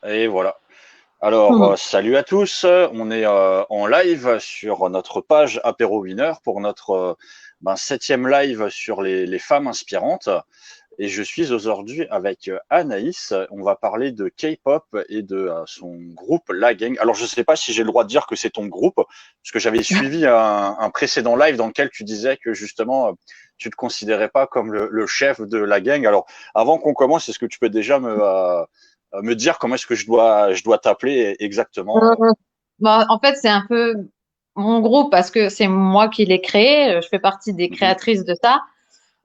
Et voilà. Alors, Mhm. salut à tous. On est en live sur notre page Apéro Winner pour notre septième live sur les femmes inspirantes. Et je suis aujourd'hui avec Anaïs. On va parler de K-pop et de son groupe La Gang. Alors, je ne sais pas si j'ai le droit de dire que c'est ton groupe, parce que j'avais suivi un précédent live dans lequel tu disais que justement, tu te considérais pas comme le chef de La Gang. Alors, avant qu'on commence, est-ce que tu peux déjà me dire comment est-ce que je dois t'appeler exactement? Euh, En fait, c'est un peu mon groupe parce que c'est moi qui l'ai créé. Je fais partie des Mhm, créatrices de ça.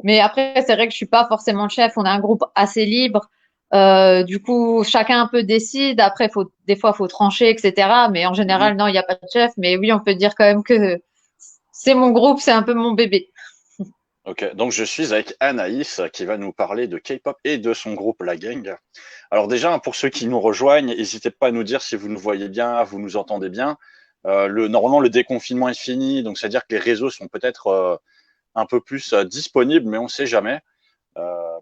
Mais après, c'est vrai que je suis pas forcément le chef. On a un groupe assez libre. Du coup, chacun un peu décide. Après, des fois, faut trancher, etc. Mais en mhm. général, non, il n'y a pas de chef. Mais oui, on peut dire quand même que c'est mon groupe, c'est un peu mon bébé. Ok, donc je suis avec Anaïs qui va nous parler de K-pop et de son groupe La Gang. Alors déjà, pour ceux qui nous rejoignent, n'hésitez pas à nous dire si vous nous voyez bien, vous nous entendez bien. Normalement, le déconfinement est fini, donc c'est-à-dire que les réseaux sont peut-être un peu plus disponibles, mais on ne sait jamais,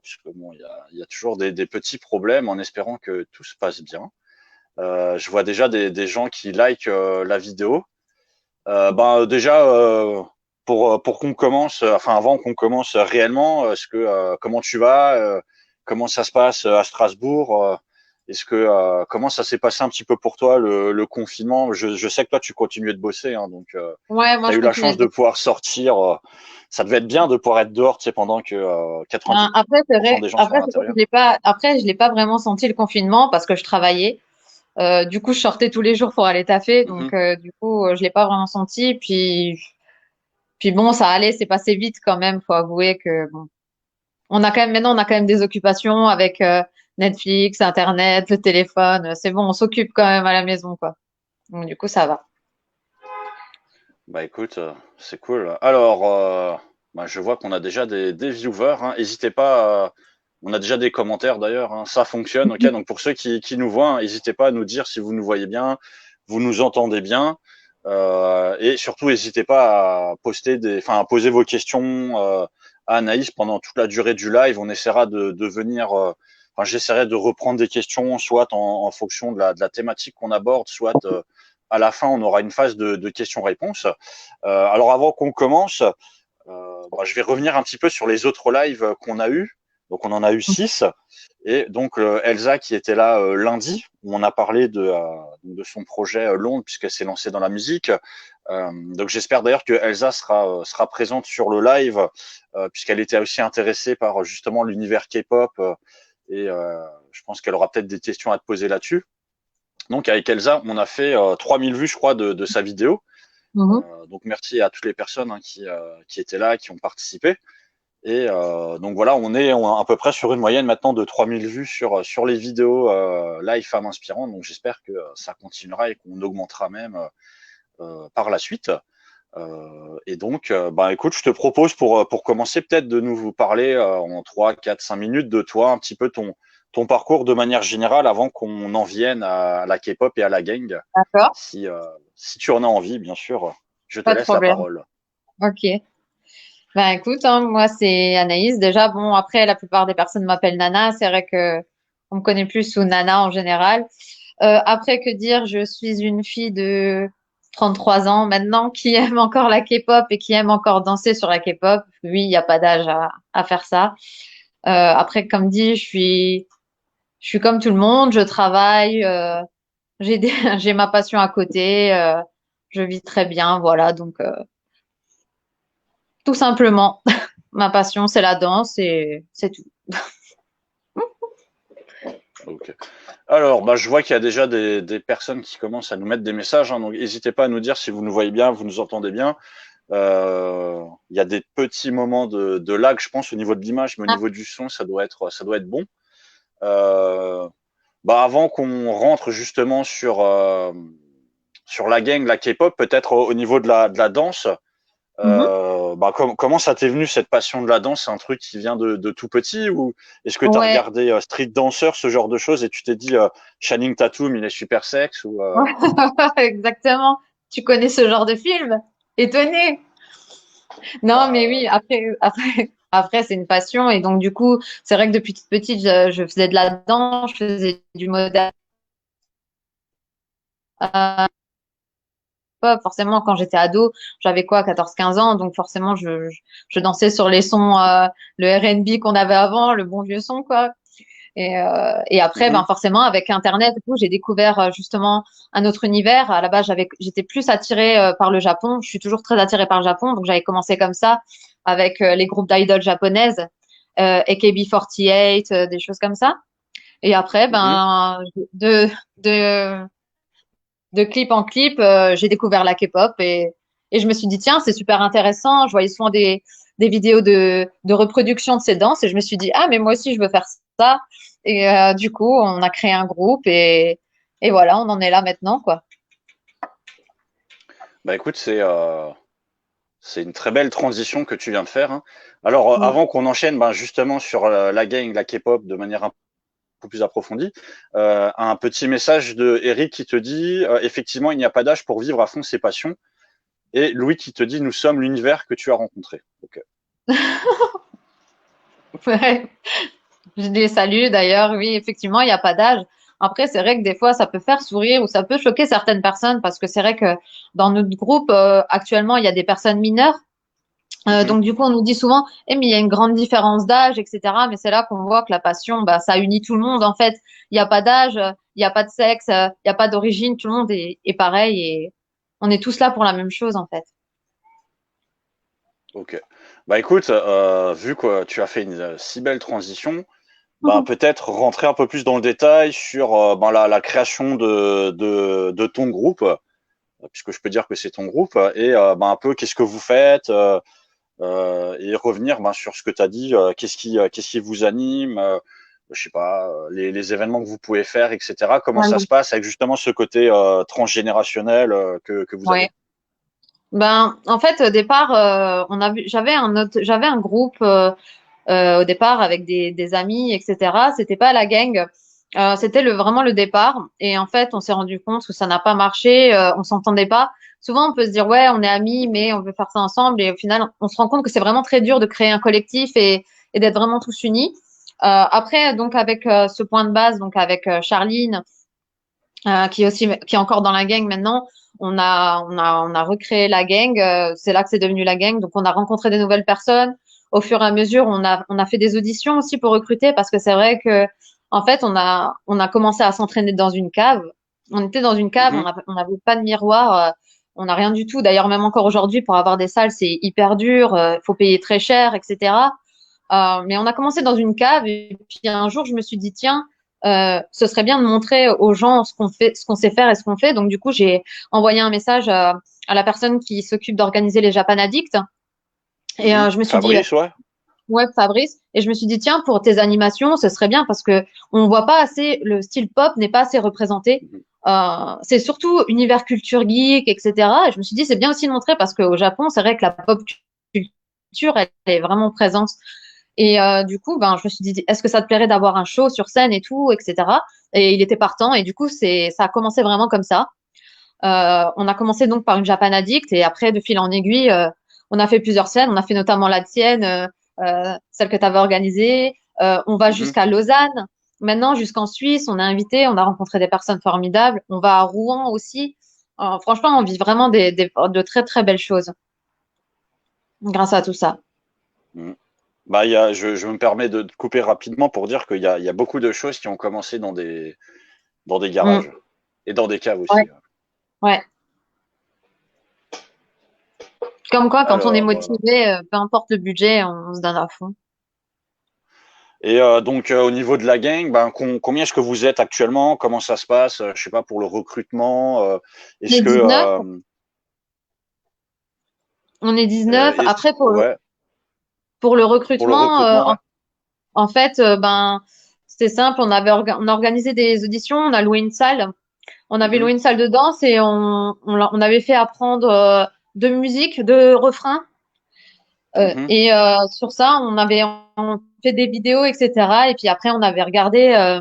puisque bon, il y a toujours des petits problèmes, en espérant que tout se passe bien. Je vois déjà des gens qui likent la vidéo. Déjà, pour qu'on commence, enfin avant qu'on commence réellement, comment tu vas, comment ça se passe à Strasbourg, comment ça s'est passé un petit peu pour toi le confinement? Je sais que toi tu continuais de bosser, hein, donc Ouais, moi, tu as je eu la continue chance de de bosser. pouvoir sortir. Ça devait être bien de pouvoir être dehors, tu sais, pendant que 90% Après, c'est vrai. des gens sont à C'est vrai que l'intérieur. je l'ai pas. Après, je l'ai pas vraiment senti le confinement parce que je travaillais. Du coup, je sortais tous les jours pour aller taffer, Mhm. donc du coup, je l'ai pas vraiment senti. Puis bon, ça allait, c'est passé vite quand même. Faut avouer que bon, on a quand même maintenant, on a quand même des occupations avec Netflix, Internet, le téléphone. C'est bon, on s'occupe quand même à la maison, quoi. Donc du coup, ça va. Bah écoute, c'est cool. Alors, je vois qu'on a déjà des viewers, hein. N'hésitez pas, on a déjà des commentaires d'ailleurs, hein. Ça fonctionne, ok. Donc pour ceux qui nous voient, hein, n'hésitez pas à nous dire si vous nous voyez bien, vous nous entendez bien, et surtout n'hésitez pas à à poser vos questions à Anaïs pendant toute la durée du live. On essaiera de venir, j'essaierai de reprendre des questions, soit en fonction de la thématique qu'on aborde, soit à la fin, on aura une phase de questions-réponses. Alors avant qu'on commence, je vais revenir un petit peu sur les autres lives qu'on a eu. Donc on en a eu 6. Et donc Elsa qui était là lundi, où on a parlé de son projet Londres, puisqu'elle s'est lancée dans la musique. Donc j'espère d'ailleurs que Elsa sera présente sur le live, puisqu'elle était aussi intéressée par justement l'univers K-pop. Et je pense qu'elle aura peut-être des questions à te poser là-dessus. Donc avec Elsa, on a fait 3000 vues, je crois, de sa vidéo. Mhm. Donc merci à toutes les personnes, hein, qui étaient là, qui ont participé. Et donc voilà, on est à peu près sur une moyenne maintenant de 3000 vues sur les vidéos live femmes inspirantes. Donc j'espère que ça continuera et qu'on augmentera même par la suite. Et donc, écoute, je te propose pour commencer peut-être de nous parler en 3, 4, 5 minutes de toi, un petit peu ton parcours de manière générale avant qu'on en vienne à la K-pop et à la gang. D'accord, Si tu en as envie, bien sûr, je te pas de laisse la problème. parole. Ok. Ben écoute, hein, moi c'est Anaïs. Déjà, bon, après, la plupart des personnes m'appellent Nana. C'est vrai que on me connaît plus sous Nana en général. Après, que dire, je suis une fille de 33 ans maintenant qui aime encore la K-pop et qui aime encore danser sur la K-pop. Oui, il n'y a pas d'âge à faire ça. Après, comme dit, je suis comme tout le monde, je travaille, j'ai ma passion à côté, je vis très bien, voilà. Donc, tout simplement, ma passion, c'est la danse et c'est tout. Ok. Alors, je vois qu'il y a déjà des personnes qui commencent à nous mettre des messages, hein, donc n'hésitez pas à nous dire si vous nous voyez bien, vous nous entendez bien. Il y a des petits moments de lag, je pense, au niveau de l'image, mais au Ah, niveau du son, ça doit être bon. Euh, Avant qu'on rentre justement sur la gang, la K-pop, peut-être au niveau de la danse. mhm. Comment ça t'est venu cette passion de la danse? C'est un truc qui vient de tout petit, ou est-ce que tu as Ouais, regardé Street Dancer, ce genre de choses, et tu t'es dit Channing Tatum, il est super sexe, ou exactement. Tu connais ce genre de film? Étonné. Non, mais oui, après, c'est une passion. Et donc, du coup, c'est vrai que depuis toute petite, je faisais de la danse, je faisais du modèle. Pas forcément quand j'étais ado, j'avais quoi, 14-15 ans, donc forcément je dansais sur les sons, le R&B qu'on avait avant, le bon vieux son quoi. Et après, ben Mhm. forcément avec Internet et tout, j'ai découvert justement un autre univers. À la base, j'étais plus attirée par le Japon. Je suis toujours très attirée par le Japon, donc j'avais commencé comme ça avec les groupes d'idoles japonaises, AKB48, des choses comme ça. Et après, Mhm. ben de de clip en clip, j'ai découvert la K-pop et je me suis dit, tiens, c'est super intéressant. Je voyais souvent des vidéos de reproduction de ces danses et je me suis dit, ah, mais moi aussi, je veux faire ça. Et du coup, on a créé un groupe et voilà, on en est là maintenant, quoi. Bah écoute, c'est une très belle transition que tu viens de faire, hein. Alors, Mm. avant qu'on enchaîne, ben, justement sur la gang, la K-pop de manière un peu plus approfondie, un petit message de Eric qui te dit effectivement, il n'y a pas d'âge pour vivre à fond ses passions. Et Louis qui te dit nous sommes l'univers que tu as rencontré. Ok. Ouais. Je les salue d'ailleurs, oui, effectivement, il n'y a pas d'âge. Après, c'est vrai que des fois, ça peut faire sourire ou ça peut choquer certaines personnes parce que c'est vrai que dans notre groupe, actuellement, il y a des personnes mineures. Mhm. Donc du coup, on nous dit souvent, eh, mais il y a une grande différence d'âge, etc. Mais c'est là qu'on voit que la passion, bah, ça unit tout le monde en fait. Il n'y a pas d'âge, il n'y a pas de sexe, il n'y a pas d'origine, tout le monde est pareil et on est tous là pour la même chose en fait. Ok. Bah écoute, vu que tu as fait une si belle transition, bah peut-être rentrer un peu plus dans le détail sur ben, la création de ton groupe, puisque je peux dire que c'est ton groupe, et ben, un peu qu'est-ce que vous faites, et revenir ben, sur ce que tu as dit, qu'est-ce qui vous anime, je sais pas, les événements que vous pouvez faire, etc. Comment ça se passe avec justement ce côté transgénérationnel que vous Ouais. avez. Ben, en fait, au départ, j'avais un groupe au départ avec des amis, etc. C'était pas la gang, c'était vraiment le départ. Et en fait, on s'est rendu compte que ça n'a pas marché, on s'entendait pas. Souvent, on peut se dire ouais, on est amis, mais on veut faire ça ensemble. Et au final, on se rend compte que c'est vraiment très dur de créer un collectif et d'être vraiment tous unis. Après, donc avec ce point de base, donc avec Charline qui est encore dans la gang maintenant. On a recréé la gang. C'est là que c'est devenu la gang. Donc, on a rencontré des nouvelles personnes. Au fur et à mesure, on a fait des auditions aussi pour recruter parce que c'est vrai que, en fait, on a commencé à s'entraîner dans une cave. On était dans une cave, Mhm. on n'avait pas de miroir, on n'a rien du tout. D'ailleurs, même encore aujourd'hui, pour avoir des salles, c'est hyper dur. Faut payer très cher, etc. Mais on a commencé dans une cave et puis un jour, je me suis dit, tiens, ce serait bien de montrer aux gens ce qu'on fait, ce qu'on sait faire et ce qu'on fait. Donc, du coup, j'ai envoyé un message à la personne qui s'occupe d'organiser les Japan Addicts. Et Mhm. je me suis dit, Fabrice, ouais. ouais, Fabrice. Et je me suis dit, tiens, pour tes animations, ce serait bien parce que on voit pas assez, le style pop n'est pas assez représenté. Mhm. C'est surtout univers culture geek, etc. Et je me suis dit, c'est bien aussi de montrer parce qu'au Japon, c'est vrai que la pop culture, elle est vraiment présente. Et du coup, ben, je me suis dit, est-ce que ça te plairait d'avoir un show sur scène et tout, etc. Et il était partant. Et du coup, ça a commencé vraiment comme ça. On a commencé donc par une Japan Addict et après, de fil en aiguille, on a fait plusieurs scènes. On a fait notamment la tienne, celle que tu avais organisée. On va Mhm. jusqu'à Lausanne. Maintenant, jusqu'en Suisse, on a invité, on a rencontré des personnes formidables. On va à Rouen aussi. Franchement, on vit vraiment de très, très belles choses grâce à tout ça. Mhm. Bah, je me permets de te couper rapidement pour dire il y a beaucoup de choses qui ont commencé dans des Mm. garages et dans des caves Ouais, aussi. ouais. Comme quoi, quand on est Alors, motivé, peu importe le budget, on se donne à fond. et donc au niveau de la gang, ben, combien est-ce que vous êtes actuellement? Comment ça se passe? Je sais pas pour le recrutement. On Est-ce est que 19, on est 19. Après, ouais, pour le pour le recrutement, recrutement, ouais. en fait, ben, c'était simple. On a organisé des auditions, on a loué une salle. On avait Mhm. loué une salle de danse et on avait fait apprendre de musique, de refrains. Mhm. Et sur ça, on fait des vidéos, etc. Et puis après, on avait regardé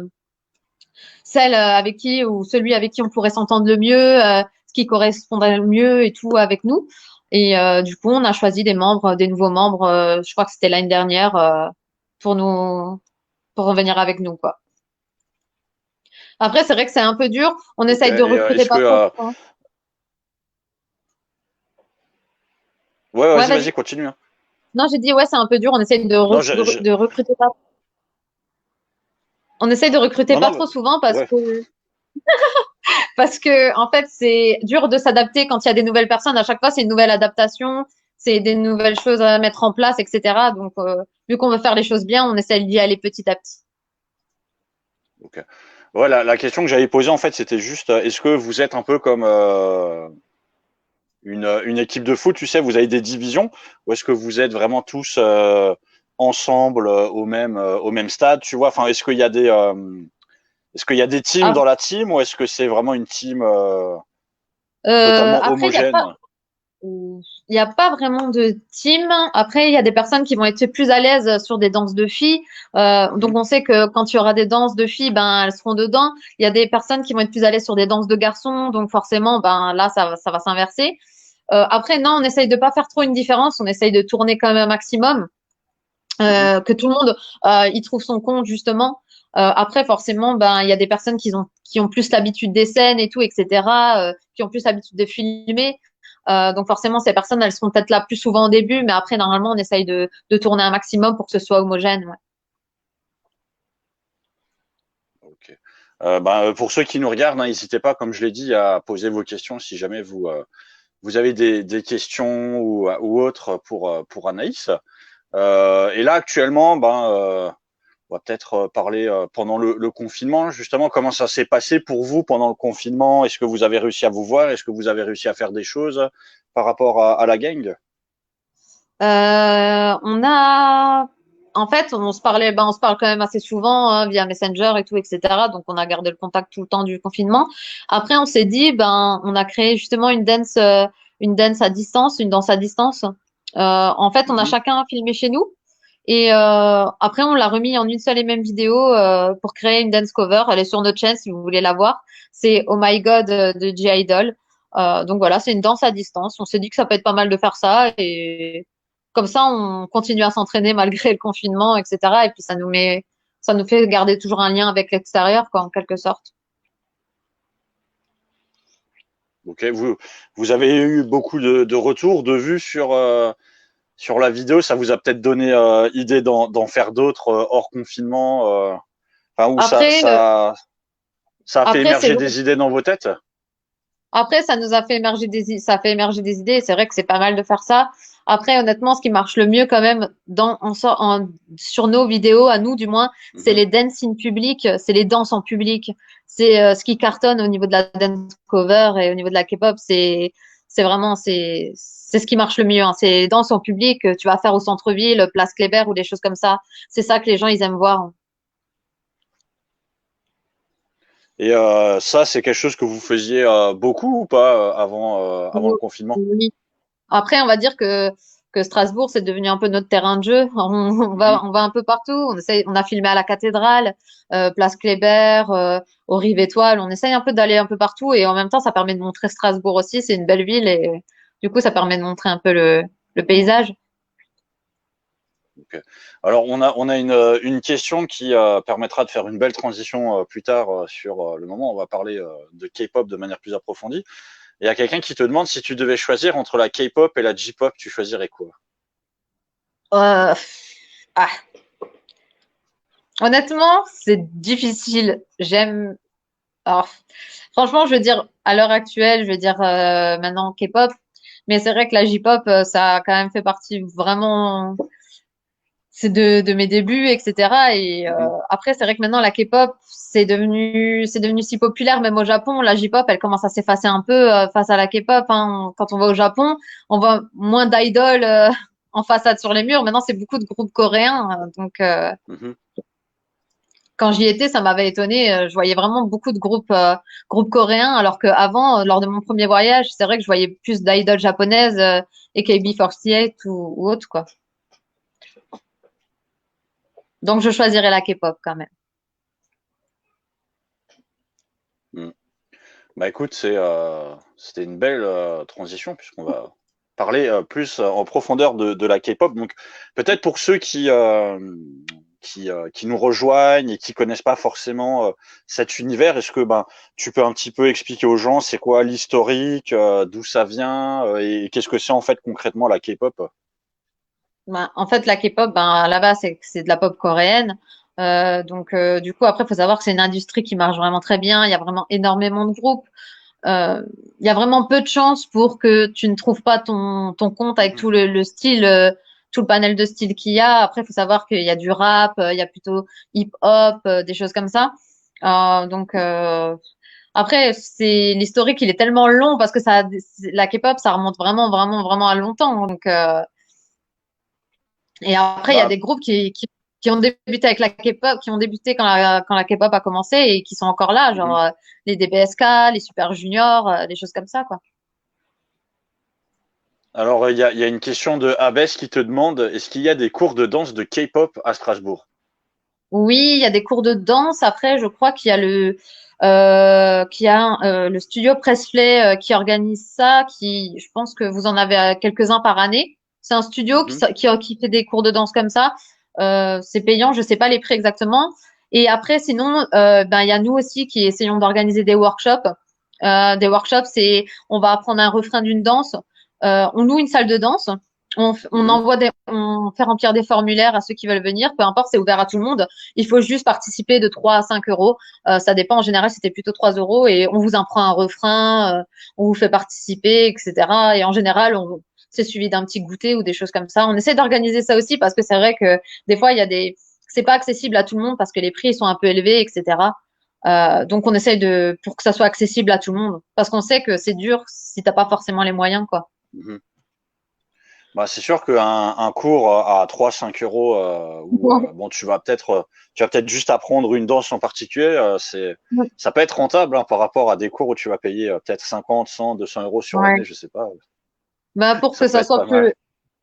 celle avec qui ou celui avec qui on pourrait s'entendre le mieux, ce qui correspondrait le mieux et tout avec nous. Et du coup, on a choisi des membres, des nouveaux membres. Je crois que c'était l'année dernière pour nous, pour revenir avec nous, quoi. Après, c'est vrai que c'est un peu dur. On Ok. essaye de Et recruter est-ce que pas trop souvent. ouais, Ouais, vas-y, vas-y. vas-y, continue, hein. Non, j'ai dit, ouais, c'est un peu dur. On essaye Non, de recruter pas. On essaye de recruter non, pas non, trop souvent parce ouais. que en fait, c'est dur de s'adapter quand il y a des nouvelles personnes. À chaque fois, c'est une nouvelle adaptation, c'est des nouvelles choses à mettre en place, etc. Donc, vu qu'on veut faire les choses bien, on essaie d'y aller petit à petit. Ok. Ouais, la question que j'avais posée en fait, c'était juste, est-ce que vous êtes un peu comme une équipe de foot, tu sais, vous avez des divisions, ou est-ce que vous êtes vraiment tous ensemble au même stade, tu vois? Enfin, est-ce qu'il y a des teams Ah, dans la team, ou est-ce que c'est vraiment une team totalement après, homogène? il y a pas vraiment de team. Après, il y a des personnes qui vont être plus à l'aise sur des danses de filles. Donc, Mhm. on sait que quand il y aura des danses de filles, ben, elles seront dedans. Il y a des personnes qui vont être plus à l'aise sur des danses de garçons. Donc, forcément, ben, là, ça va s'inverser. Après, non, on essaye de pas faire trop une différence. On essaye de tourner quand même un maximum, Mhm. que tout le monde y trouve son compte justement. Après, forcément, ben il y a des personnes qui ont plus l'habitude des scènes et tout, etc. Qui ont plus l'habitude de filmer. Donc forcément, ces personnes, elles seront peut-être là plus souvent au début, mais après, normalement, on essaye de tourner un maximum pour que ce soit homogène. Ouais. Ok. Pour ceux qui nous regardent, hein, n'hésitez pas, comme je l'ai dit, à poser vos questions si jamais vous avez des questions ou autres pour Anaïs. Et là, actuellement, on va peut-être parler pendant le confinement, justement, comment ça s'est passé pour vous pendant le confinement? Est-ce que vous avez réussi à vous voir? Est-ce que vous avez réussi à faire des choses par rapport à la gang? On a, en fait, on se parlait, ben, on se parle quand même assez souvent hein, via Messenger et tout, etc. Donc, on a gardé le contact tout le temps du confinement. Après, on s'est dit, ben, on a créé justement une dance à distance, une danse à distance. En fait, on a Mhm. chacun filmé chez nous et après, on l'a remis en une seule et même vidéo pour créer une dance cover. Elle est sur notre chaîne si vous voulez la voir. C'est Oh My God de G-Idol. Donc voilà, c'est une danse à distance. On s'est dit que ça peut être pas mal de faire ça et comme ça, on continue à s'entraîner malgré le confinement, etc. Et puis ça nous fait garder toujours un lien avec l'extérieur, quoi, en quelque sorte. Ok, vous avez eu beaucoup de retours, de vues sur la vidéo. Ça vous a peut-être donné idée d'en faire d'autres hors confinement, enfin, où Après, ça a fait après, émerger des idées dans vos têtes? après, ça nous a fait émerger ça fait émerger des idées. Et c'est vrai que c'est pas mal de faire ça. Après, honnêtement, ce qui marche le mieux quand même sur nos vidéos, à nous du moins, c'est Mhm. les dances in public, c'est les danses en public. C'est ce qui cartonne au niveau de la dance cover et au niveau de la K-pop. C'est vraiment, c'est ce qui marche le mieux. Hein. C'est les danses en public que tu vas faire au centre-ville, place Kléber ou des choses comme ça. C'est ça que les gens, ils aiment voir. Hein. Et ça, c'est quelque chose que vous faisiez beaucoup ou pas avant le confinement? Oui. Après, on va dire que Strasbourg, c'est devenu un peu notre terrain de jeu. Mhm. On va un peu partout. On a filmé à la cathédrale, place Kléber, au Rive Étoile. On essaye un peu d'aller un peu partout et en même temps, ça permet de montrer Strasbourg aussi. C'est une belle ville et du coup, ça permet de montrer un peu le paysage. Ok. Alors, on a une question qui permettra de faire une belle transition plus tard sur le moment où on va parler de K-pop de manière plus approfondie. Il y a quelqu'un qui te demande si tu devais choisir entre la K-pop et la J-pop, tu choisirais quoi? Euh, ah, honnêtement, c'est difficile. Alors, franchement, je veux dire, à l'heure actuelle, je veux dire maintenant K-pop. Mais c'est vrai que la J-pop, ça a quand même fait partie vraiment c'est de mes débuts, etc. Et Mhm. après, c'est vrai que maintenant la K-pop, c'est devenu si populaire, même au Japon. La J-pop, elle commence à s'effacer un peu face à la K-pop. Hein. Quand on va au Japon, on voit moins d'idoles en façade sur les murs. Maintenant, c'est beaucoup de groupes coréens. Donc, Mhm. quand j'y étais, ça m'avait étonné. Je voyais vraiment beaucoup de groupes coréens, alors qu'avant, lors de mon premier voyage, c'est vrai que je voyais plus d'idoles japonaises, AKB48 ou autre, quoi. Donc, je choisirais la K-pop quand même. Mhm. Bah écoute, c'était une belle transition puisqu'on va parler plus en profondeur de la K-pop. Donc peut-être pour ceux qui nous rejoignent et qui connaissent pas forcément cet univers. Est-ce que tu peux un petit peu expliquer aux gens c'est quoi l'historique, d'où ça vient et qu'est-ce que c'est en fait concrètement la K-pop? En fait, la K-pop, là-bas, c'est de la pop coréenne. Du coup, après, il faut savoir que c'est une industrie qui marche vraiment très bien. Il y a vraiment énormément de groupes. Il y a vraiment peu de chances pour que tu ne trouves pas ton compte avec Mhm. tout le style, tout le panel de styles qu'il y a. Après, il faut savoir qu'il y a du rap, il y a plutôt hip-hop, des choses comme ça. Après, c'est l'historique, il est tellement long parce que la K-pop, ça remonte vraiment, vraiment, vraiment à longtemps. Et après, il y a Bah, des groupes qui ont débuté avec la K-pop, qui ont débuté quand la K-pop a commencé et qui sont encore là, mhm. genre les DBSK, les Super Junior, des choses comme ça, quoi. Alors, il y a une question de Abès qui te demande, est-ce qu'il y a des cours de danse de K-pop à Strasbourg? Oui, il y a des cours de danse. Après, je crois le studio Presley qui organise ça, je pense que vous en avez quelques-uns par année. C'est un studio Mhm, qui fait des cours de danse comme ça. C'est payant, je sais pas les prix exactement. Et après, sinon, il y a nous aussi qui essayons d'organiser des workshops. On va apprendre un refrain d'une danse. On loue une salle de danse. mhm. On fait remplir des formulaires à ceux qui veulent venir. Peu importe, c'est ouvert à tout le monde. Il faut juste participer de 3 à 5 euros. Ça dépend. En général, c'était plutôt 3 euros et on vous apprend un refrain, on vous fait participer, etc. Et en général, c'est suivi d'un petit goûter ou des choses comme ça. On essaie d'organiser ça aussi parce que c'est vrai que des fois, c'est pas accessible à tout le monde parce que les prix sont un peu élevés, etc. Donc, on essaye pour que ça soit accessible à tout le monde parce qu'on sait que c'est dur si t'as pas forcément les moyens, quoi. Mhm. Bah, c'est sûr qu'un cours à 3 5 euros où bon tu vas peut-être juste apprendre une danse en particulier, ça peut être rentable hein, par rapport à des cours où tu vas payer peut-être 50 100 200 euros sur Ouais. l'année, je sais pas. Pour Ça que peut ça être soit pas mal.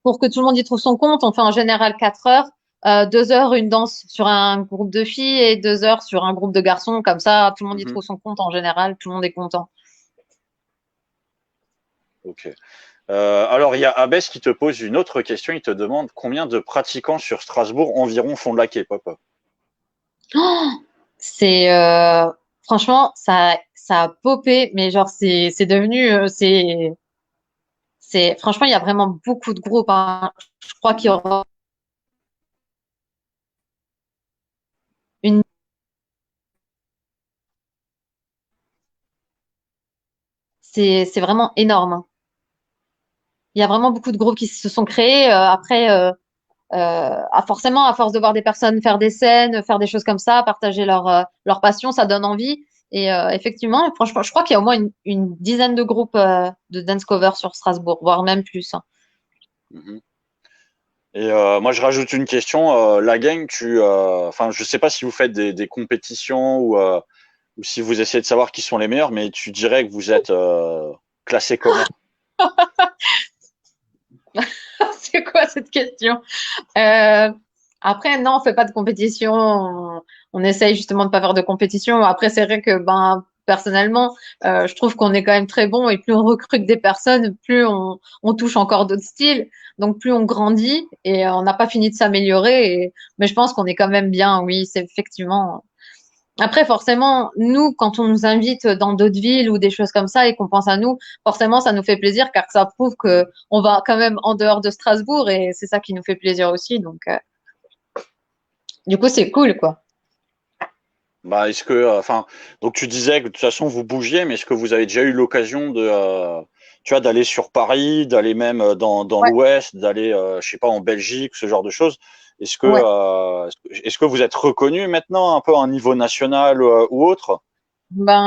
pour que tout le monde y trouve son compte, on fait en général 4 heures, 2 heures une danse sur un groupe de filles et 2 heures sur un groupe de garçons. Comme ça, tout le monde y Mhm. trouve son compte en général, tout le monde est content. Ok. Alors il y a Abès qui te pose une autre question. Il te demande combien de pratiquants sur Strasbourg environ font de la K-pop. Oh, c'est franchement ça a popé, mais genre c'est devenu c'est franchement il y a vraiment beaucoup de groupes, hein. Je crois qu'il y Mhm. aura une c'est vraiment énorme, hein. Il y a vraiment beaucoup de groupes qui se sont créés. Après, forcément, à force de voir des personnes faire des scènes, faire des choses comme ça, partager leur passion, ça donne envie. Et effectivement, franchement, je crois qu'il y a au moins une dizaine de groupes de dance cover sur Strasbourg, voire même plus, hein. Mhm. Et moi, je rajoute une question. La gang, enfin, je sais pas si vous faites des compétitions ou si vous essayez de savoir qui sont les meilleurs, mais tu dirais que vous êtes classé comment? C'est quoi cette question? Euh, Après, non, on fait pas de compétition. On essaye justement de pas faire de compétition. Après, c'est vrai que, personnellement, je trouve qu'on est quand même très bon et plus on recrute des personnes, plus on touche encore d'autres styles. Donc, plus on grandit et on n'a pas fini de s'améliorer. Mais je pense qu'on est quand même bien. Oui, c'est effectivement. Après, forcément, nous, quand on nous invite dans d'autres villes ou des choses comme ça et qu'on pense à nous, forcément, ça nous fait plaisir car ça prouve que on va quand même en dehors de Strasbourg et c'est ça qui nous fait plaisir aussi. Du coup, c'est cool, quoi. Bah, est-ce que, enfin, donc tu disais que de toute façon vous bougiez, mais est-ce que vous avez déjà eu l'occasion tu vois, d'aller sur Paris, d'aller même dans Ouais, l'Ouest, d'aller, je sais pas, en Belgique, ce genre de choses? ouais. Est-ce que vous êtes reconnu maintenant un peu à un niveau national ou autre?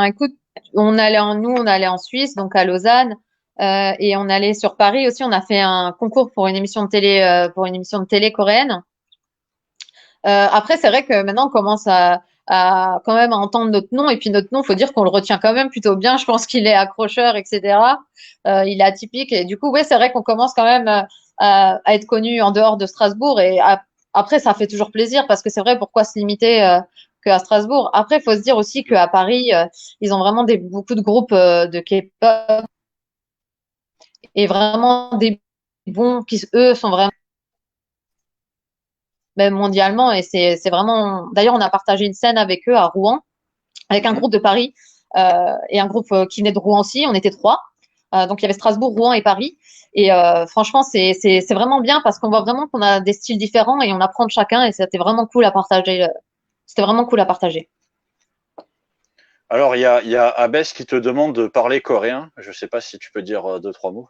Écoute, on allait en Suisse, donc à Lausanne, et on allait sur Paris aussi. On a fait un concours pour une émission de télé coréenne. Après, c'est vrai que maintenant, on commence à quand même à entendre notre nom. Et puis notre nom, faut dire qu'on le retient quand même plutôt bien. Je pense qu'il est accrocheur, etc. Il est atypique. Et du coup, ouais, c'est vrai qu'on commence quand même à être connu en dehors de Strasbourg. Après, ça fait toujours plaisir parce que c'est vrai, pourquoi se limiter qu'à Strasbourg? Après, il faut se dire aussi qu'à Paris, ils ont vraiment beaucoup de groupes de K-pop et vraiment des bons qui, eux, sont vraiment même mondialement. Et c'est vraiment. D'ailleurs, on a partagé une scène avec eux à Rouen, avec un Mhm. groupe de Paris et un groupe qui venait de Rouen aussi. On était trois. Donc il y avait Strasbourg, Rouen et Paris. Et franchement, c'est vraiment bien parce qu'on voit vraiment qu'on a des styles différents et on apprend de chacun. Et c'était vraiment cool à partager. C'était vraiment cool à partager. Alors, il y a Abès qui te demande de parler coréen. Je sais pas si tu peux dire deux, trois mots.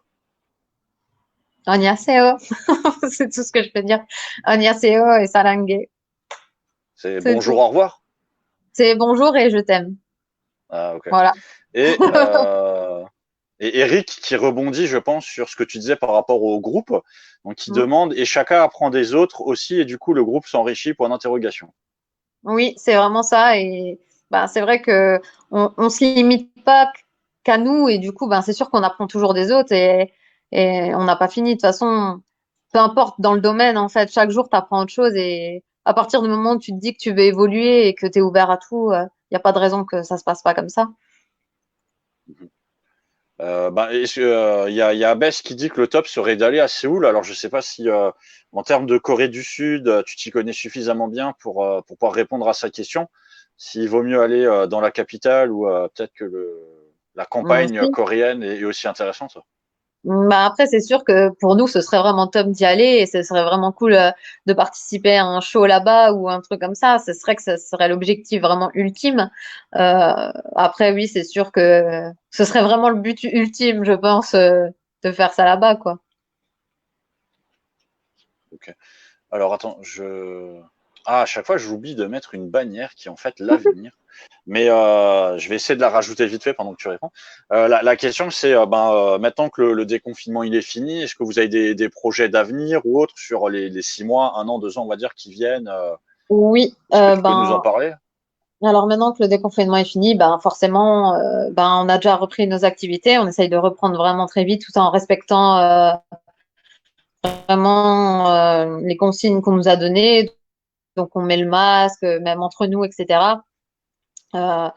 Annyeonghaseyo. C'est tout ce que je peux dire. Annyeonghaseyo et sarangue. C'est C'est bonjour, tout. au revoir. C'est bonjour et je t'aime. Ah, ok. Voilà. Et, et Eric qui rebondit, je pense, sur ce que tu disais par rapport au groupe. Donc, il demande, et chacun apprend des autres aussi, et du coup, le groupe s'enrichit, point d'interrogation. Oui, c'est vraiment ça. Et bah, c'est vrai que on se limite pas qu'à nous. Et du coup, ben, c'est sûr qu'on apprend toujours des autres et on n'a pas fini. De toute façon, peu importe dans le domaine, en fait, chaque jour, tu apprends autre chose. Et à partir du moment où tu te dis que tu veux évoluer et que tu es ouvert à tout, il n'y a pas de raison que ça se passe pas comme ça. Il y a Abès qui dit que le top serait d'aller à Séoul. Alors, je sais pas si, en termes de Corée du Sud, tu t'y connais suffisamment bien pour pouvoir répondre à sa question. S'il vaut mieux aller dans la capitale ou peut-être que la campagne Si. coréenne est aussi intéressante. Bah après, c'est sûr que pour nous, ce serait vraiment top d'y aller et ce serait vraiment cool de participer à un show là-bas ou un truc comme ça. Ce serait que ce serait l'objectif vraiment ultime. Après, oui, c'est sûr que ce serait vraiment le but ultime, je pense, de faire ça là-bas, quoi. Ok. Alors, attends, à chaque fois, j'oublie de mettre une bannière qui est en fait l'avenir. Mais je vais essayer de la rajouter vite fait pendant que tu réponds. La question, c'est maintenant que le déconfinement il est fini, est-ce que vous avez des projets d'avenir ou autres sur les 6 mois, un an, 2 ans, on va dire, qui viennent Oui, est-ce que tu peux nous en parler? alors maintenant que le déconfinement est fini, ben forcément, ben on a déjà repris nos activités. On essaye de reprendre vraiment très vite tout en respectant vraiment les consignes qu'on nous a données. Donc on met le masque, même entre nous, etc. Euh,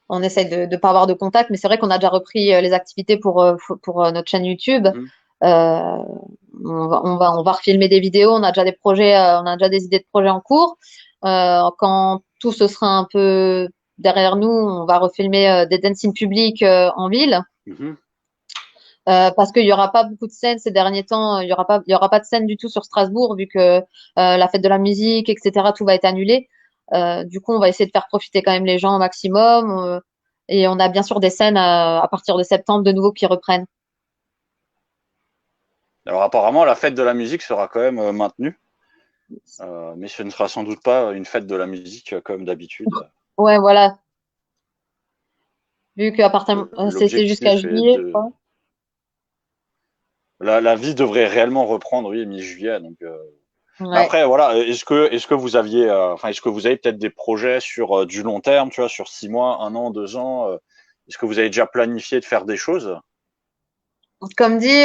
on essaie de ne pas avoir de contact, mais c'est vrai qu'on a déjà repris les activités pour notre chaîne YouTube. Mhm. Euh, on va refilmer des vidéos, on a déjà des projets, on a déjà des idées de projets en cours. Quand tout ce sera un peu derrière nous, on va refilmer des dancing publics en ville. Mhm. Parce qu'il y aura pas beaucoup de scènes ces derniers temps, il y aura pas de scènes du tout sur Strasbourg vu que la fête de la musique, etc. Tout va être annulé. Du coup, on va essayer de faire profiter quand même les gens au maximum. Et on a bien sûr des scènes à partir de septembre de nouveau qui reprennent. Alors apparemment, la fête de la musique sera quand même maintenue, mais ce ne sera sans doute pas une fête de la musique comme d'habitude. Ouais, voilà. Vu qu'à partir, c'était jusqu'à L'objectif est juillet, je de... crois. La vie devrait réellement reprendre, oui, mi-juillet. Donc, Ouais. après, voilà, est-ce que vous aviez, enfin, est-ce que vous avez peut-être des projets sur du long terme, tu vois, sur 6 mois, un an, 2 ans, est-ce que vous avez déjà planifié de faire des choses? Comme dit,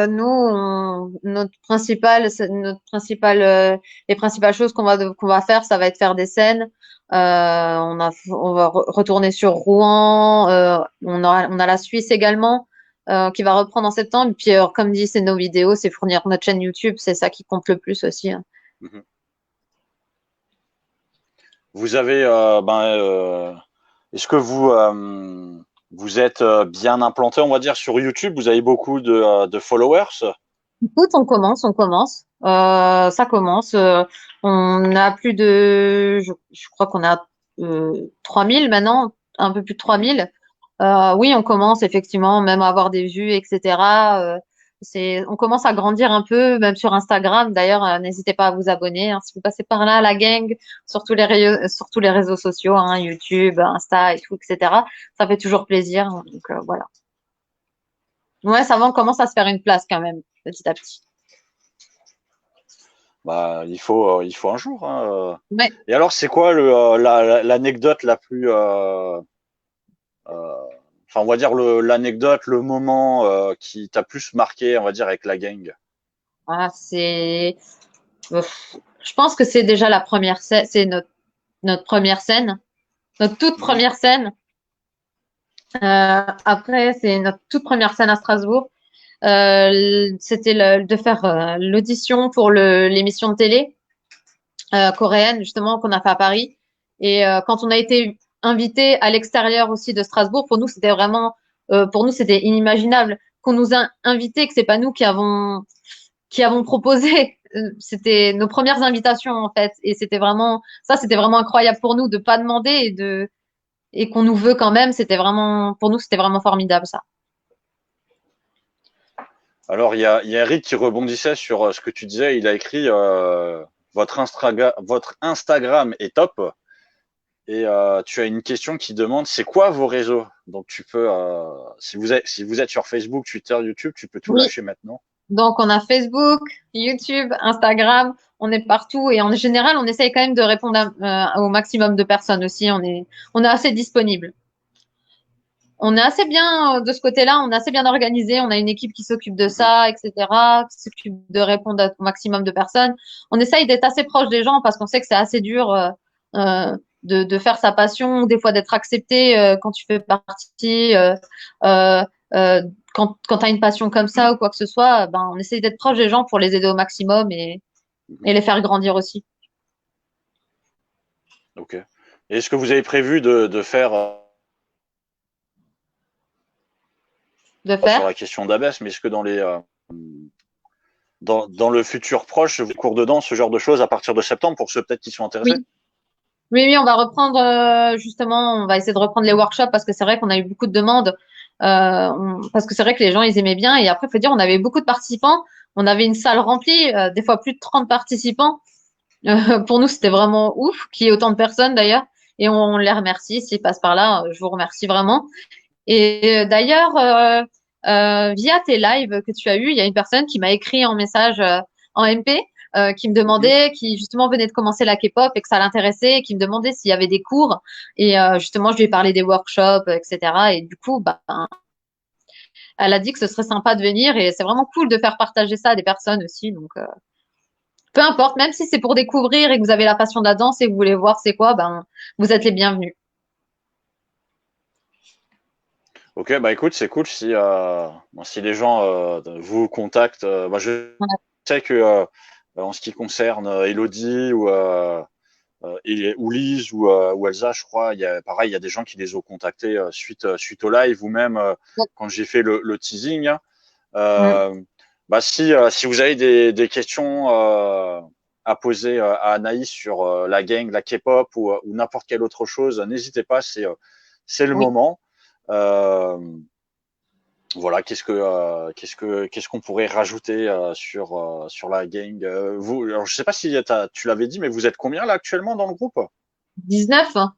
nous, notre principal, les principales choses qu'on va faire, ça va être faire des scènes. On va retourner sur Rouen. On a la Suisse également qui va reprendre en septembre. Puis, comme dit, c'est nos vidéos, c'est fournir notre chaîne YouTube, c'est ça qui compte le plus aussi, hein. Mhm. Vous avez, est-ce que vous êtes bien implanté, on va dire, sur YouTube? Vous avez beaucoup de followers? Écoute, on commence. Ça commence. On a plus de, je crois qu'on a 3000 maintenant, un peu plus de Mhm. 3000. Oui, on commence effectivement même à avoir des vues, etc. On commence à grandir un peu, même sur Instagram. D'ailleurs, n'hésitez pas à vous abonner, hein, si vous passez par là, la gang, sur tous les réseaux sociaux, hein, YouTube, Insta et tout, etc. Ça fait toujours plaisir. Donc voilà. Ouais, ça va, on commence à se faire une place quand même, petit à petit. Bah, il faut un jour, hein. Ouais. Et alors, c'est quoi l'anecdote la plus, euh, enfin, on va dire l'anecdote, le moment qui t'a plus marqué, on va dire, avec la gang? Ah, je pense que c'est déjà la première scène, c'est notre première scène, notre toute Mhm. première scène. Après, c'est notre toute première scène à Strasbourg. C'était de faire l'audition pour l'émission de télé. coréenne justement qu'on a fait à Paris. Et quand on a été invité à l'extérieur aussi de Strasbourg, pour nous c'était vraiment, pour nous c'était inimaginable qu'on nous a invités, que c'est pas nous qui avons proposé. C'était nos premières invitations en fait, et c'était vraiment ça, c'était vraiment incroyable pour nous de pas demander et qu'on nous veut quand même. C'était vraiment pour nous, c'était vraiment formidable ça. Alors, il y a Eric qui rebondissait sur ce que tu disais. Il a écrit votre Instagram est top. Et tu as une question qui demande c'est quoi vos réseaux? Donc, tu peux, si vous êtes sur Facebook, Twitter, YouTube, tu peux tout Oui. lâcher maintenant. Donc, on a Facebook, YouTube, Instagram, on est partout et en général, on essaye quand même de répondre au maximum de personnes aussi. On est assez disponible. On est assez bien de ce côté-là, on est assez bien organisé. On a une équipe qui s'occupe de Mhm. ça, etc., qui s'occupe de répondre au maximum de personnes. On essaye d'être assez proche des gens parce qu'on sait que c'est assez dur de faire sa passion, des fois d'être accepté quand tu fais partie, euh, euh, quand tu as une passion comme ça ou quoi que ce soit. Ben, on essaye d'être proche des gens pour les aider au maximum Mhm. et les faire grandir aussi. Ok. Et est-ce que vous avez prévu de faire De sur faire. la question d'Abbesse, mais est-ce que dans le futur proche, vous cours dedans ce genre de choses à partir de septembre pour ceux peut-être qui sont intéressés? Oui. Oui, on va reprendre justement, on va essayer de reprendre les workshops parce que c'est vrai qu'on a eu beaucoup de demandes, parce que c'est vrai que les gens ils aimaient bien et après faut dire on avait beaucoup de participants, on avait une salle remplie, des fois plus de 30 participants. Pour nous c'était vraiment ouf qu'il y ait autant de personnes d'ailleurs et on les remercie s'ils passent par là, je vous remercie vraiment. Et d'ailleurs via tes lives que tu as eu, il y a une personne qui m'a écrit en message en MP qui me Mhm. demandait, qui justement venait de commencer la K-pop et que ça l'intéressait, et qui me demandait s'il y avait des cours. Et justement, je lui ai parlé des workshops, etc. Et du coup, bah, elle a dit que ce serait sympa de venir et c'est vraiment cool de faire partager ça à des personnes aussi. Donc, peu importe, même si c'est pour découvrir et que vous avez la passion de la danse et que vous voulez voir c'est quoi, ben, vous êtes les bienvenus. Ok, bah écoute, c'est cool si, bon, si les gens vous contactent. Bah, je Voilà. sais que en ce qui concerne Elodie ou Lise ou Elsa, je crois, il y a pareil, il y a des gens qui les ont contactés suite au live ou même quand j'ai fait le teasing, hein. Mm. Bah si vous avez des questions à poser à Anaïs sur la gang, la K-pop ou n'importe quelle autre chose, n'hésitez pas, c'est le Oui. moment. Euh, voilà, qu'est-ce qu'on pourrait rajouter sur la gang? Vous, alors je sais pas si tu l'avais dit, mais vous êtes combien là actuellement dans le groupe? 19, hein.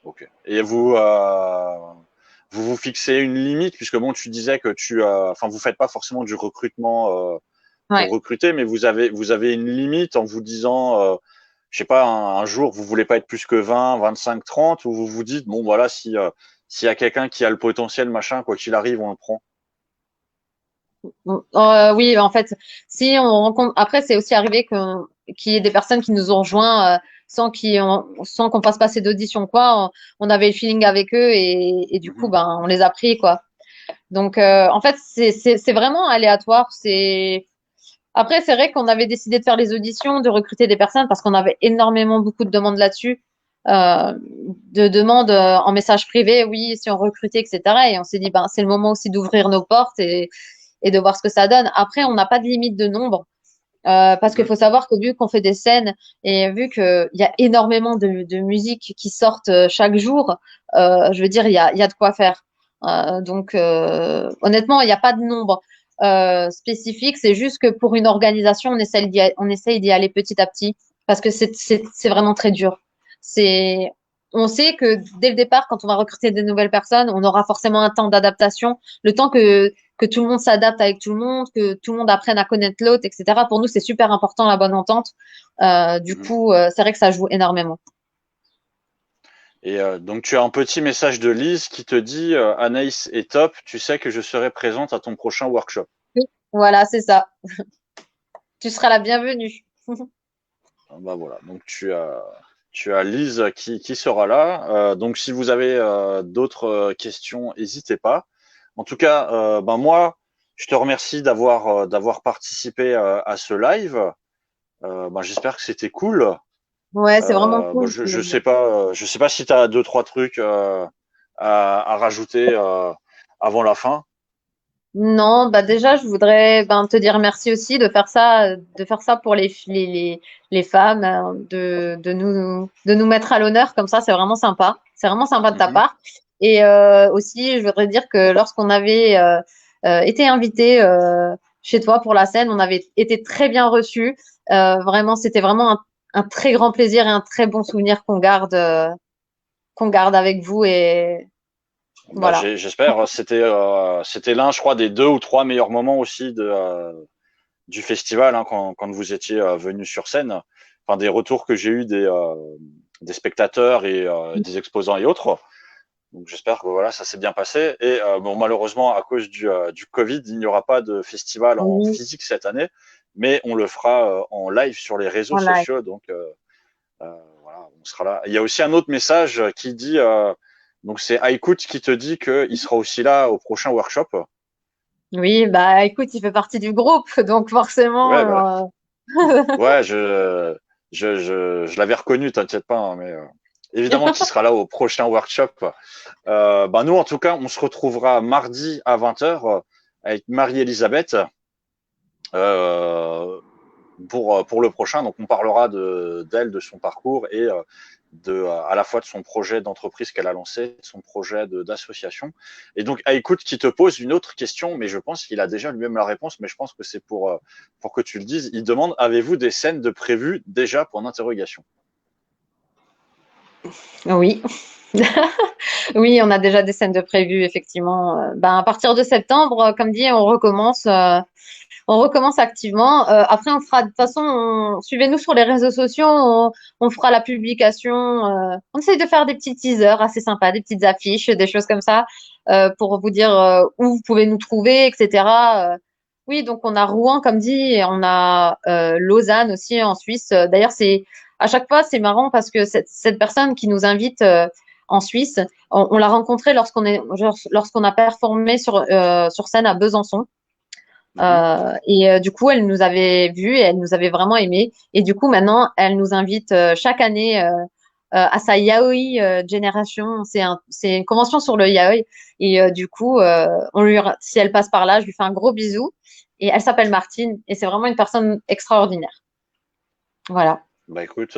Ok. Et vous fixez une limite puisque bon, tu disais que enfin vous faites pas forcément du recrutement Ouais. pour recruter, mais vous avez une limite en vous disant, je sais pas, un jour vous voulez pas être plus que 20, 25, 30, ou vous vous dites bon voilà si s'il y a quelqu'un qui a le potentiel machin quoi qu'il arrive on le prend. Oui, en fait, si on rencontre, après, c'est aussi arrivé qu'il y ait des personnes qui nous ont rejoints sans qu'on fasse passer d'audition, quoi. On avait le feeling avec eux et du coup, Mhm. ben, on les a pris, quoi. Donc, en fait, c'est vraiment aléatoire. Après, c'est vrai qu'on avait décidé de faire les auditions, de recruter des personnes parce qu'on avait énormément beaucoup de demandes là-dessus, de demandes en message privé, oui, si on recrutait, etc. Et on s'est dit, ben, c'est le moment aussi d'ouvrir nos portes et de voir ce que ça donne. Après, on n'a pas de limite de nombre parce qu'il Mhm. faut savoir que vu qu'on fait des scènes et vu qu'il y a énormément de musique qui sortent chaque jour, je veux dire, il y a de quoi faire. Donc, honnêtement, il n'y a pas de nombre spécifique. C'est juste que pour une organisation, on essaye d'y aller petit à petit parce que c'est vraiment très dur. C'est, on sait que dès le départ, quand on va recruter des nouvelles personnes, on aura forcément un temps d'adaptation, le temps que tout le monde s'adapte avec tout le monde, que tout le monde apprenne à connaître l'autre, etc. Pour nous, c'est super important la bonne entente. Du Mhm. coup, c'est vrai que ça joue énormément. Et donc tu as un petit message de Lise qui te dit Anaïs est top, tu sais que je serai présente à ton prochain workshop. Oui, voilà, c'est ça. Tu seras la bienvenue. Ah, bah voilà, donc tu as Lise qui sera là. Donc si vous avez d'autres questions, n'hésitez pas. En tout cas, ben moi, je te remercie d'avoir participé à ce live. J'espère que c'était cool. Ouais, c'est vraiment cool. Je sais pas si tu as deux, trois trucs à rajouter avant la fin. Non, bah déjà, je voudrais te dire merci aussi de faire ça pour les femmes, de nous mettre à l'honneur comme ça, c'est vraiment sympa. C'est vraiment sympa de ta Mhm. part. Et aussi, je voudrais dire que lorsqu'on avait été invité chez toi pour la scène, on avait été très bien reçus. Vraiment, c'était vraiment un très grand plaisir et un très bon souvenir qu'on garde avec vous. Et voilà. J'espère. C'était l'un, je crois, des deux ou trois meilleurs moments aussi du festival hein, quand vous étiez venu sur scène. Enfin, des retours que j'ai eu des spectateurs et des exposants et autres. Donc j'espère que voilà, ça s'est bien passé. Et malheureusement, à cause du Covid, il n'y aura pas de festival en Oui, physique cette année, mais on le fera en live sur les réseaux voilà. sociaux. Donc voilà, on sera là. Il y a aussi un autre message qui dit, donc c'est Aykut qui te dit qu'il sera aussi là au prochain workshop. Oui, bah écoute, il fait partie du groupe, donc Ouais, bah, forcément, ouais, je l'avais reconnu, t'inquiète pas, hein, mais évidemment qu'il sera là au prochain workshop. Nous, en tout cas, on se retrouvera mardi à 20h avec Marie-Elisabeth euh, pour le prochain. Donc, on parlera d'elle, de son parcours et à la fois de son projet d'entreprise qu'elle a lancé, de son projet d'association. Et donc, à écoute, qui te pose une autre question, mais je pense qu'il a déjà lui-même la réponse, mais je pense que c'est pour que tu le dises. Il demande, avez-vous des scènes de prévues déjà pour l'interrogation? oui. Oui, on a déjà des scènes de prévues, effectivement. À partir de septembre, comme dit, on recommence activement. Après, on fera, de toute façon, suivez-nous sur les réseaux sociaux, on fera la publication. On essaye de faire des petits teasers assez sympas, des petites affiches, des choses comme ça, pour vous dire où vous pouvez nous trouver, etc. Oui, donc on a Rouen, comme dit, et on a Lausanne aussi en Suisse. D'ailleurs, c'est à chaque fois, c'est marrant parce que cette personne qui nous invite en Suisse, on l'a rencontrée lorsqu'on a performé sur scène à Besançon. Mhm. Du coup, elle nous avait vus et elle nous avait vraiment aimés. Et du coup, maintenant, elle nous invite chaque année à sa Yaoi Generation. C'est une convention sur le Yaoi. Et du coup, si elle passe par là, je lui fais un gros bisou. Et elle s'appelle Martine et c'est vraiment une personne extraordinaire. Voilà. Bah écoute,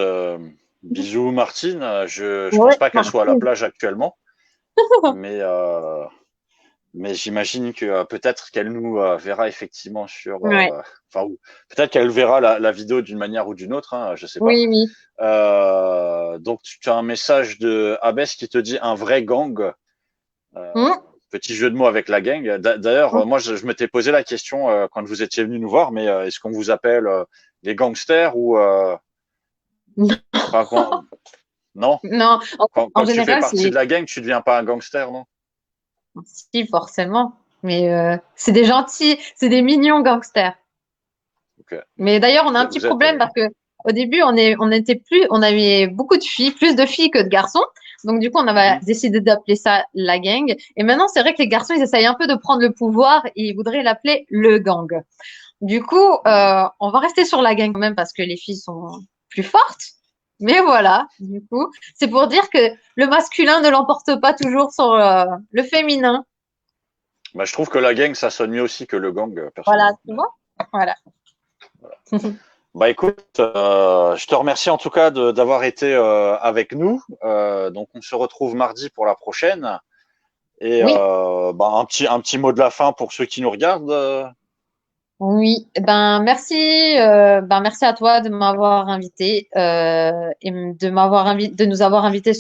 bisous Martine. Je Ouais, pense pas qu'elle soit à la Martine. plage actuellement, mais mais j'imagine que peut-être qu'elle nous verra effectivement Ouais. ou peut-être qu'elle verra la vidéo d'une manière ou d'une autre, hein, je sais pas. Oui, oui. Donc tu as un message de Abès qui te dit un vrai gang. Euh, Hum, Petit jeu de mots avec la gang. D'ailleurs, hum. moi je m'étais posé la question quand vous étiez venu nous voir, mais est-ce qu'on vous appelle les gangsters ou enfin non? Non, en Quand tu fais général, partie c'est de la gang, tu deviens pas un gangster, non? si, forcément. Mais c'est des gentils, c'est des mignons gangsters. Ok. Mais d'ailleurs, on a un petit Vous êtes problème parce que au début, on était plus, on avait beaucoup de filles, plus de filles que de garçons. Donc du coup, on avait mhm. décidé d'appeler ça la gang. Et maintenant, c'est vrai que les garçons, ils essayent un peu de prendre le pouvoir et ils voudraient l'appeler le gang. Du coup, Mhm. on va rester sur la gang quand même parce que les filles sont plus fortes. Mais voilà, du coup, c'est pour dire que le masculin ne l'emporte pas toujours sur le féminin. Bah, je trouve que la gang, ça sonne mieux aussi que le gang, Voilà, personnellement. tu vois? Voilà. Bah écoute, je te remercie en tout cas d'avoir été avec nous. Donc on se retrouve mardi pour la prochaine. Et Oui. un petit mot de la fin pour ceux qui nous regardent. Oui, merci à toi de m'avoir invité de nous avoir invité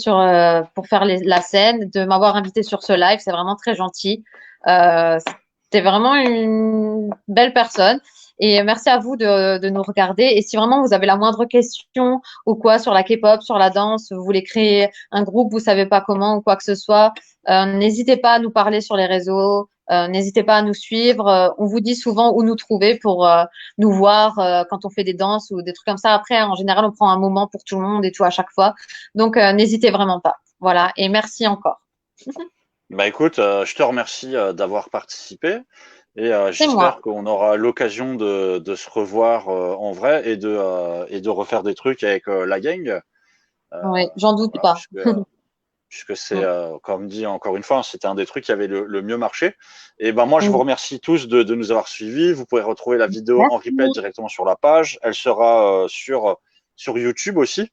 pour faire la scène, de m'avoir invité sur ce live, c'est vraiment très gentil. T'es vraiment une belle personne et merci à vous de nous regarder. Et si vraiment vous avez la moindre question ou quoi sur la K-pop, sur la danse, vous voulez créer un groupe, vous savez pas comment ou quoi que ce soit, n'hésitez pas à nous parler sur les réseaux. N'hésitez pas à nous suivre. On vous dit souvent où nous trouver pour nous voir quand on fait des danses ou des trucs comme ça. Après, en général, on prend un moment pour tout le monde et tout à chaque fois. Donc, n'hésitez vraiment pas. Voilà. Et merci encore. Bah écoute, je te remercie d'avoir participé. Et C'est j'espère moi. qu'on aura l'occasion de se revoir en vrai et de refaire des trucs avec la gang. Oui, j'en doute Voilà, pas. puisque c'est, Mm. comme dit encore une fois, hein, c'était un des trucs qui avait le mieux marché. Et ben moi, je vous Mm. remercie tous de nous avoir suivis. Vous pourrez retrouver la vidéo en replay Merci. directement sur la page. Elle sera sur YouTube aussi.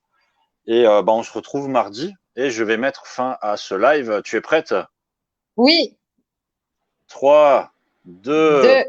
Et ben, on se retrouve mardi. Et je vais mettre fin à ce live. Tu es prête? Oui, 3, 2, deux.